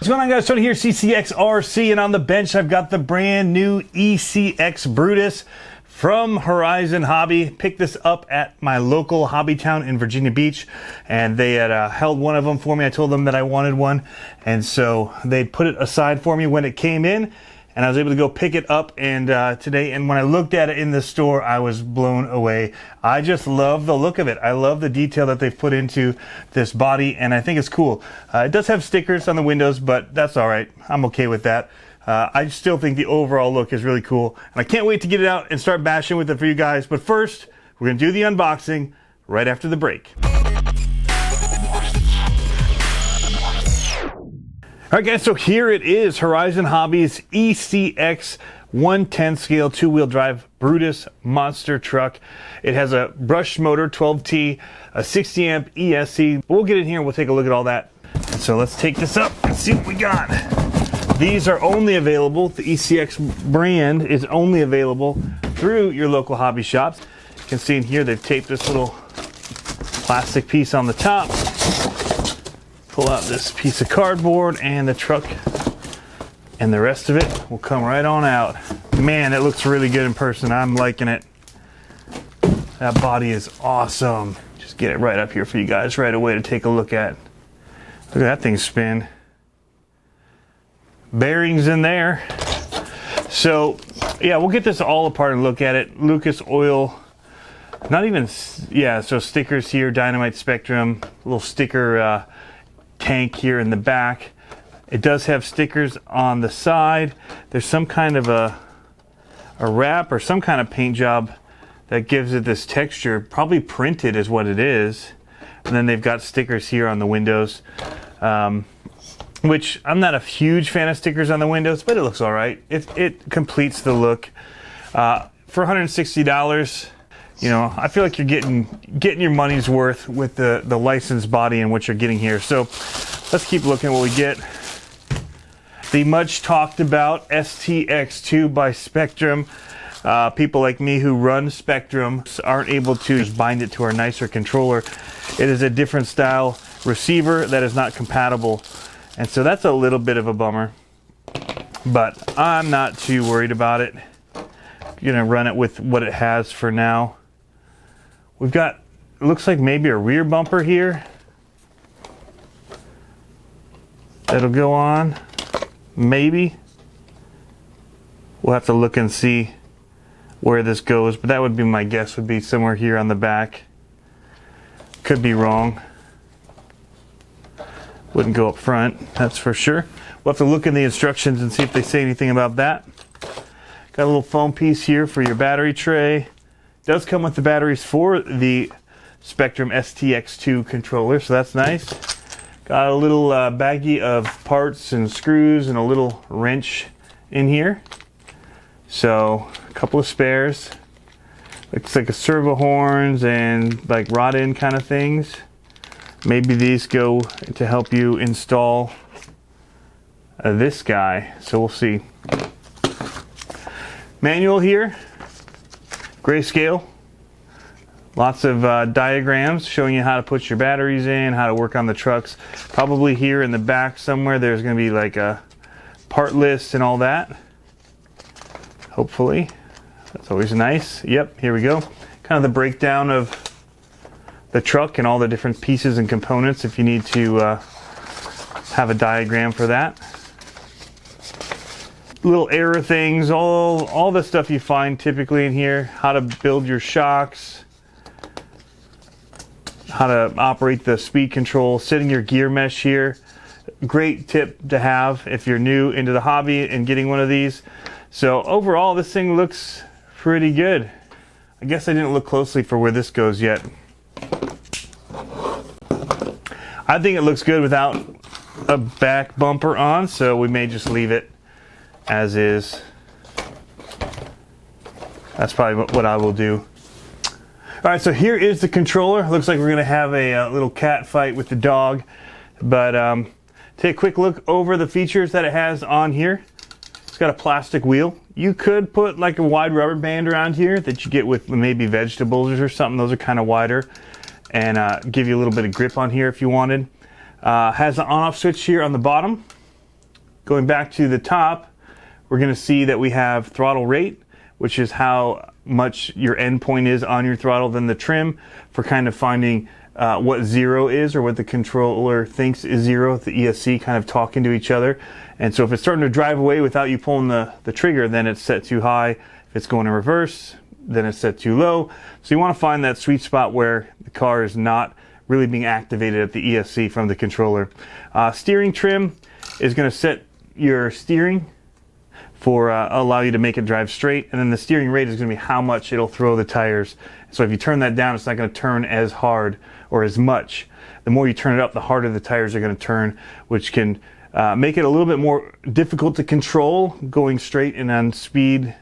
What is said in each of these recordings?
What's going on, guys? Tony here, CCxRC, and on the bench I've got the brand new ECX Brutus from Horizon Hobby. Picked this up at my local Hobbytown in Virginia Beach, and they had held one of them for me. I told them that I wanted one, and so they put it aside for me when it came in, and I was able to go pick it up today. And when I looked at it in the store, I was blown away. I just love the look of it. I love the detail that they've put into this body, and I think it's cool. It does have stickers on the windows, but that's all right. I'm okay with that. I still think the overall look is really cool, and I can't wait to get it out and start bashing with it for you guys. But first, we're going to do the unboxing right after the break. All right, guys, so here it is, Horizon Hobby's ECX 1/10 scale two-wheel drive Brutus monster truck. It has a brushed motor, 12T, a 60 amp ESC. We'll get in here and we'll take a look at all that. And so let's take this up and see what we got. These are only available, the ECX brand is only available through your local hobby shops. You can see in here they've taped this little plastic piece on the top. Pull out this piece of cardboard, and the truck and the rest of it will come right on out. Man, it looks really good in person. I'm liking it. That body is awesome. Just get it right up here for you guys right away to take a look at. Look at that thing spin. Bearings in there. So yeah, we'll get this all apart and look at it. Lucas oil, not even, yeah, so stickers here, Dynamite Spectrum, little sticker tank here in the back. It does have stickers on the side. There's some kind of a wrap or some kind of paint job that gives it this texture, probably printed is what it is. And then they've got stickers here on the windows, which I'm not a huge fan of stickers on the windows, but it looks all right. It completes the look. For $160, you know, I feel like you're getting your money's worth with the licensed body and what you're getting here. So let's keep looking at what we get. The much talked about STX2 by Spectrum. People like me who run Spectrum aren't able to just bind it to our nicer controller. It is a different style receiver that is not compatible, and so that's a little bit of a bummer, but I'm not too worried about it. I'm gonna run it with what it has for now. We've got, it looks like maybe a rear bumper here that'll go on, maybe. We'll have to look and see where this goes, but that would be my guess, would be somewhere here on the back. Could be wrong. Wouldn't go up front, that's for sure. We'll have to look in the instructions and see if they say anything about that. Got a little foam piece here for your battery tray. Does come with the batteries for the Spectrum STX2 controller, so that's nice. Got a little baggie of parts and screws and a little wrench in here. So a couple of spares. Looks like a servo horns and like rod end kind of things. Maybe these go to help you install this guy, so we'll see. Manual here. Grayscale, lots of diagrams showing you how to put your batteries in, how to work on the trucks. Probably here in the back somewhere there's going to be like a part list and all that. Hopefully. That's always nice. Yep, here we go. Kind of the breakdown of the truck and all the different pieces and components if you need to have a diagram for that. Little error things, all the stuff you find typically in here. How to build your shocks, how to operate the speed control, setting your gear mesh here. Great tip to have if you're new into the hobby and getting one of these. So overall, this thing looks pretty good. I guess I didn't look closely for where this goes yet. I think it looks good without a back bumper on, so we may just leave it as is. That's probably what I will do. All right, so here is the controller. Looks like we're gonna have a little cat fight with the dog, but take a quick look over the features that it has on here. It's got a plastic wheel. You could put like a wide rubber band around here that you get with maybe vegetables or something. Those are kind of wider and give you a little bit of grip on here if you wanted. Has an on-off switch here on the bottom. Going back to the top, we're going to see that we have throttle rate, which is how much your end point is on your throttle, then the trim for kind of finding what 0 is, or what the controller thinks is 0, the ESC kind of talking to each other. And so if it's starting to drive away without you pulling the trigger, then it's set too high. If it's going in reverse, then it's set too low. So you want to find that sweet spot where the car is not really being activated at the ESC from the controller. Steering trim is going to set your steering for allow you to make it drive straight, and then the steering rate is going to be how much it'll throw the tires. So if you turn that down, it's not going to turn as hard or as much. The more you turn it up, the harder the tires are going to turn, which can make it a little bit more difficult to control going straight and on speed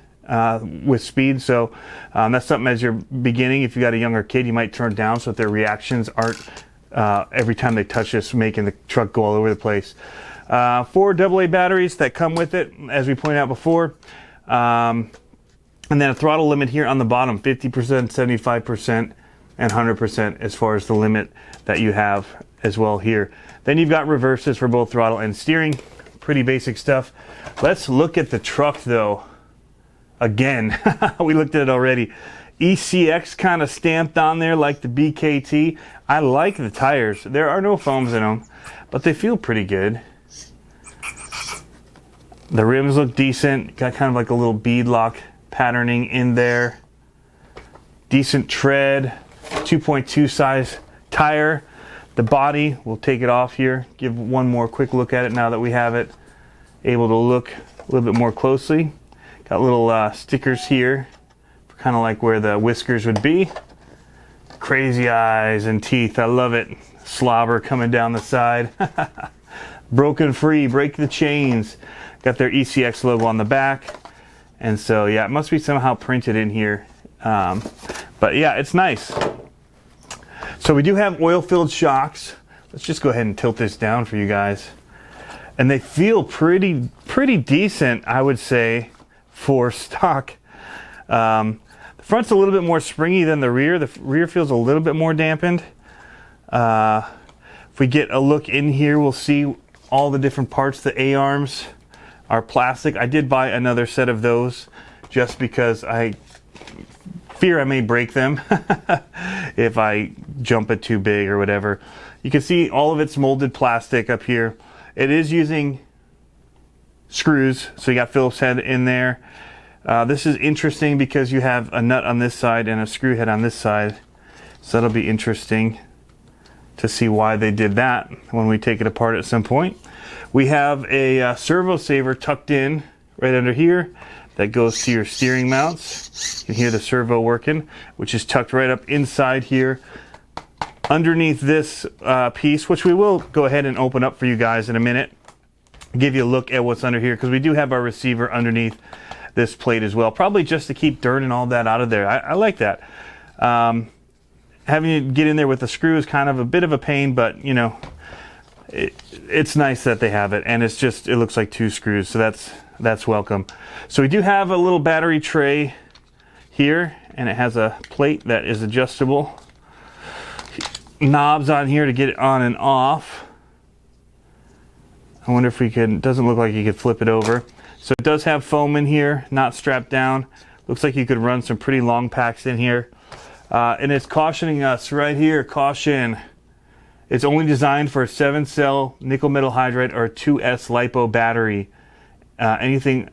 with speed. So that's something as you're beginning. If you got a younger kid, you might turn it down so that their reactions aren't every time they touch this making the truck go all over the place. 4 AA batteries that come with it, as we pointed out before. And then a throttle limit here on the bottom, 50%, 75%, and 100% as far as the limit that you have as well here. Then you've got reverses for both throttle and steering. Pretty basic stuff. Let's look at the truck though. Again, we looked at it already. ECX kind of stamped on there like the BKT. I like the tires. There are no foams in them, but they feel pretty good. The rims look decent. Got kind of like a little beadlock patterning in there. Decent tread. 2.2 size tire. The body, we'll take it off here. Give one more quick look at it now that we have it able to look a little bit more closely. Got little stickers here, kind of like where the whiskers would be. Crazy eyes and teeth. I love it. Slobber coming down the side. Broken free. Break the chains. Got their ECX logo on the back. And so, yeah, it must be somehow printed in here. But yeah, it's nice. So we do have oil-filled shocks. Let's just go ahead and tilt this down for you guys. And they feel pretty decent, I would say, for stock. The front's a little bit more springy than the rear. The rear feels a little bit more dampened. If we get a look in here, we'll see all the different parts. The A-arms are plastic. I did buy another set of those just because I fear I may break them if I jump it too big or whatever. You can see all of it's molded plastic up here. It is using screws, so you got Phillips head in there. This is interesting because you have a nut on this side and a screw head on this side, so that'll be interesting to see why they did that when we take it apart at some point. We have a servo saver tucked in right under here that goes to your steering mounts. You can hear the servo working, which is tucked right up inside here underneath this piece, which we will go ahead and open up for you guys in a minute. Give you a look at what's under here, because we do have our receiver underneath this plate as well, probably just to keep dirt and all that out of there. I like that. Having to get in there with the screw is kind of a bit of a pain, but you know, it's nice that they have it, and it's just, it looks like 2 screws, so that's welcome. So we do have a little battery tray here, and it has a plate that is adjustable. Knobs on here to get it on and off. I wonder if we could, doesn't look like you could flip it over. So it does have foam in here, not strapped down. Looks like you could run some pretty long packs in here. And it's cautioning us right here, caution. It's only designed for a 7-cell nickel metal hydride or a 2S LiPo battery. Anything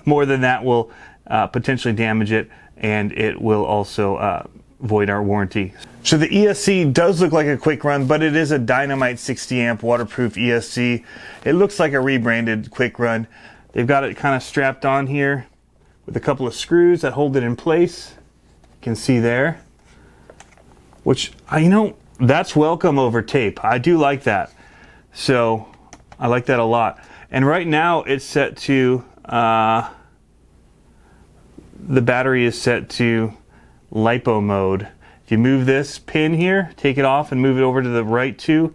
more than that will potentially damage it, and it will also void our warranty. So the ESC does look like a quick run, but it is a Dynamite 60 amp waterproof ESC. It looks like a rebranded quick run. They've got it kind of strapped on here with a couple of screws that hold it in place. You can see there, which, you know, that's welcome over tape. I do like that. So I like that a lot. And right now it's set to, the battery is set to LiPo mode. If you move this pin here, take it off and move it over to the right 2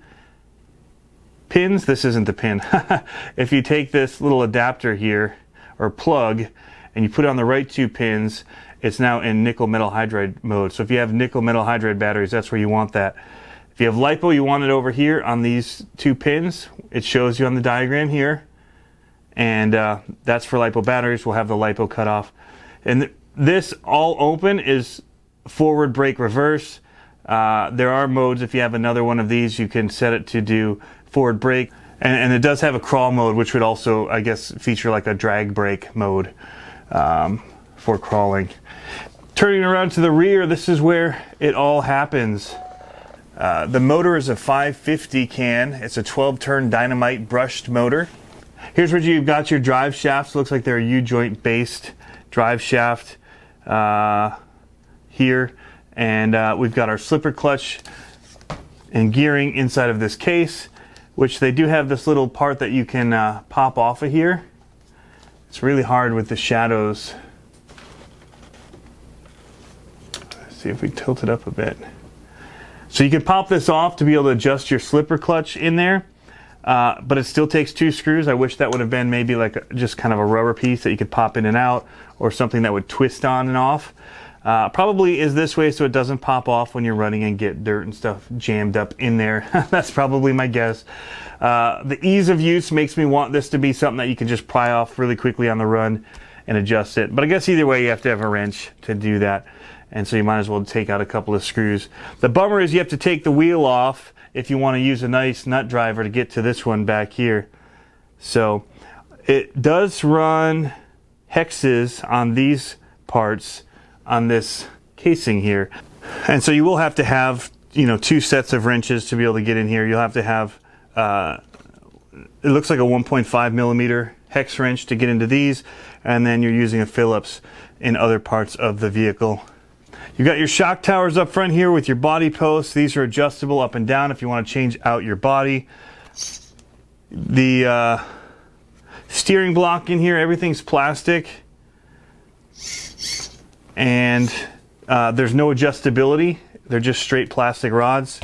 pins, this isn't the pin. If you take this little adapter here, or plug, and you put it on the right 2 pins, it's now in nickel metal hydride mode. So if you have nickel metal hydride batteries, that's where you want that. If you have LiPo, you want it over here on these 2 pins. It shows you on the diagram here. and that's for LiPo batteries. We'll have the LiPo cutoff. And this all open is forward, brake, reverse. There are modes. If you have another one of these, you can set it to do forward brake. And it does have a crawl mode, which would also, I guess, feature like a drag brake mode for crawling. Turning around to the rear, this is where it all happens. The motor is a 550 can. It's a 12-turn Dynamite brushed motor. Here's where you've got your drive shafts. Looks like they're a U-joint based drive shaft here. And we've got our slipper clutch and gearing inside of this case, which they do have this little part that you can pop off of here. It's really hard with the shadows. Let's see if we tilt it up a bit. So you can pop this off to be able to adjust your slipper clutch in there, but it still takes 2 screws. I wish that would have been maybe like just kind of a rubber piece that you could pop in and out, or something that would twist on and off. Probably is this way so it doesn't pop off when you're running and get dirt and stuff jammed up in there. That's probably my guess. The ease of use makes me want this to be something that you can just pry off really quickly on the run and adjust it. But I guess either way you have to have a wrench to do that. And so you might as well take out a couple of screws. The bummer is you have to take the wheel off if you want to use a nice nut driver to get to this one back here. So it does run hexes on these parts on this casing here, and so you will have to have, you know, 2 sets of wrenches to be able to get in here. You'll have to have it looks like a 1.5 millimeter hex wrench to get into these, and then you're using a Phillips in other parts of the vehicle. You've got your shock towers up front here with your body posts. These are adjustable up and down if you want to change out your body. The steering block in here, everything's plastic. And there's no adjustability. They're just straight plastic rods,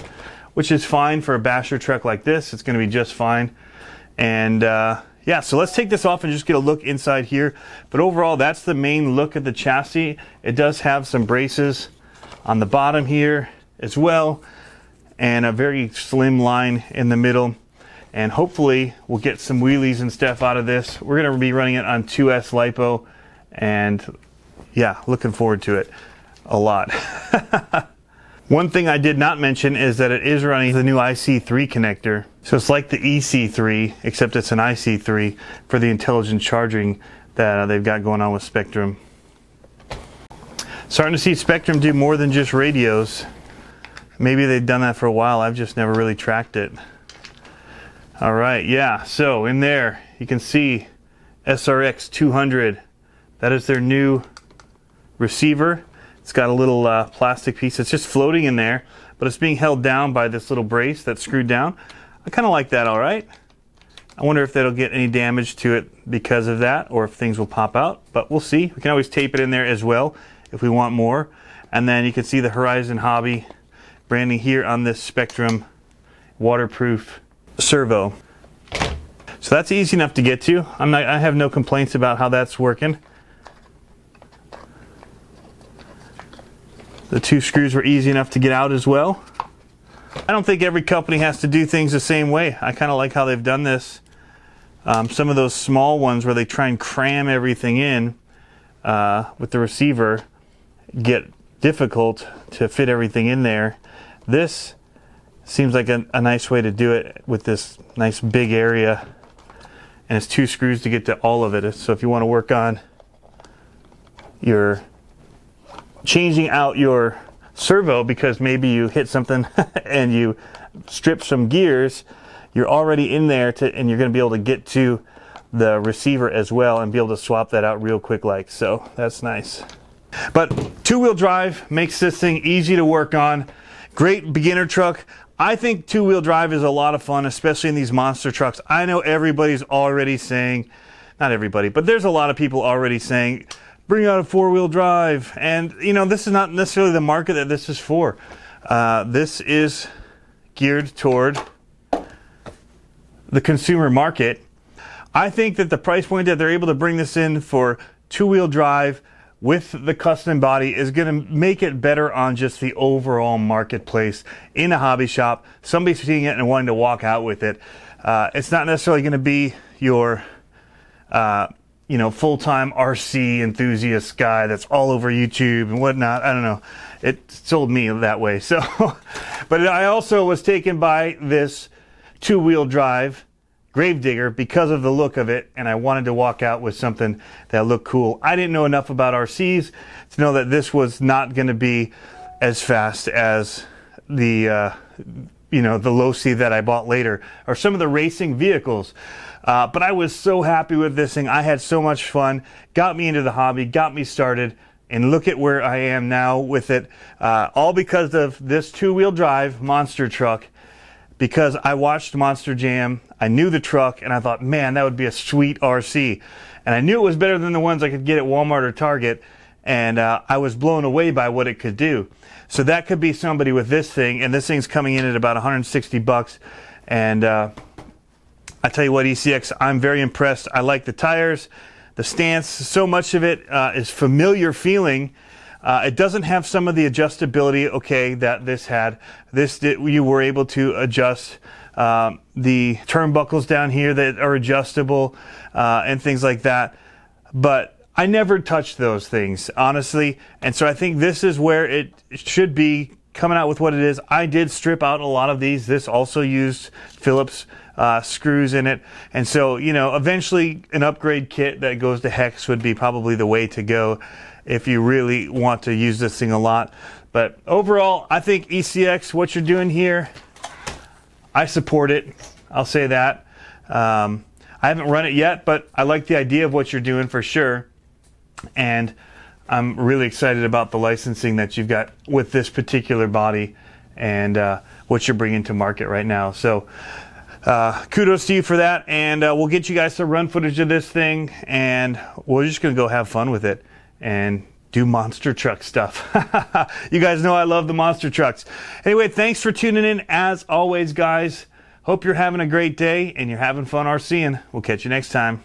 which is fine for a basher truck like this. It's going to be just fine. And yeah, so let's take this off and just get a look inside here. But overall, that's the main look at the chassis. It does have some braces on the bottom here as well, and a very slim line in the middle. And hopefully we'll get some wheelies and stuff out of this. We're going to be running it on 2S LiPo, and yeah, looking forward to it a lot. One thing I did not mention is that it is running the new IC3 connector. So it's like the EC3, except it's an IC3 for the intelligent charging that they've got going on with Spectrum. Starting to see Spectrum do more than just radios. Maybe they've done that for a while. I've just never really tracked it. All right, yeah, so in there you can see SRX 200. That is their new receiver. It's got a little plastic piece that's just floating in there, but it's being held down by this little brace that's screwed down. I kind of like that, all right. I wonder if that'll get any damage to it because of that, or if things will pop out, but we'll see. We can always tape it in there as well if we want more. And then you can see the Horizon Hobby branding here on this Spectrum waterproof servo. So that's easy enough to get to. I have no complaints about how that's working. The 2 screws were easy enough to get out as well. I don't think every company has to do things the same way. I kind of like how they've done this. Some of those small ones where they try and cram everything in with the receiver get difficult to fit everything in there. This seems like a nice way to do it with this nice big area. And it's 2 screws to get to all of it. So if you want to work on your changing out your servo because maybe you hit something and you strip some gears, you're already in there and you're going to be able to get to the receiver as well and be able to swap that out real quick like so. That's nice. But 2-wheel drive makes this thing easy to work on. Great beginner truck. I think 2-wheel drive is a lot of fun, especially in these monster trucks. I know everybody's already saying, not everybody, but there's a lot of people already saying, bring out a 4-wheel drive. And you know, this is not necessarily the market that this is for. This is geared toward the consumer market. I think that the price point that they're able to bring this in for 2-wheel drive with the custom body is going to make it better on just the overall marketplace in a hobby shop. Somebody seeing it and wanting to walk out with it. It's not necessarily going to be your you know, full-time RC enthusiast guy that's all over YouTube and whatnot. I don't know. It sold me that way. So, but I also was taken by this two-wheel drive Gravedigger because of the look of it, and I wanted to walk out with something that looked cool. I didn't know enough about RCs to know that this was not going to be as fast as the you know, the Losi that I bought later, or some of the racing vehicles. But I was so happy with this thing. I had so much fun. Got me into the hobby, got me started, and look at where I am now with it. All because of this two-wheel drive monster truck. Because I watched Monster Jam, I knew the truck, and I thought, man, that would be a sweet RC. And I knew it was better than the ones I could get at Walmart or Target, and I was blown away by what it could do. So that could be somebody with this thing, and this thing's coming in at about 160 bucks. And I tell you what, ECX, I'm very impressed. I like the tires, the stance. So much of it is familiar feeling. It doesn't have some of the adjustability, okay, that this had. You were able to adjust the turnbuckles down here that are adjustable and things like that. But I never touched those things, honestly. And so I think this is where it should be coming out with what it is. I did strip out a lot of these. This also used Phillips screws in it. And so, you know, eventually an upgrade kit that goes to Hex would be probably the way to go if you really want to use this thing a lot. But overall, I think ECX, what you're doing here, I support it. I'll say that. I haven't run it yet, but I like the idea of what you're doing for sure. And I'm really excited about the licensing that you've got with this particular body and what you're bringing to market right now. So kudos to you for that. And we'll get you guys some run footage of this thing, and we're just going to go have fun with it and do monster truck stuff. You guys know I love the monster trucks. Anyway, thanks for tuning in as always, guys. Hope you're having a great day and you're having fun RCing. We'll catch you next time.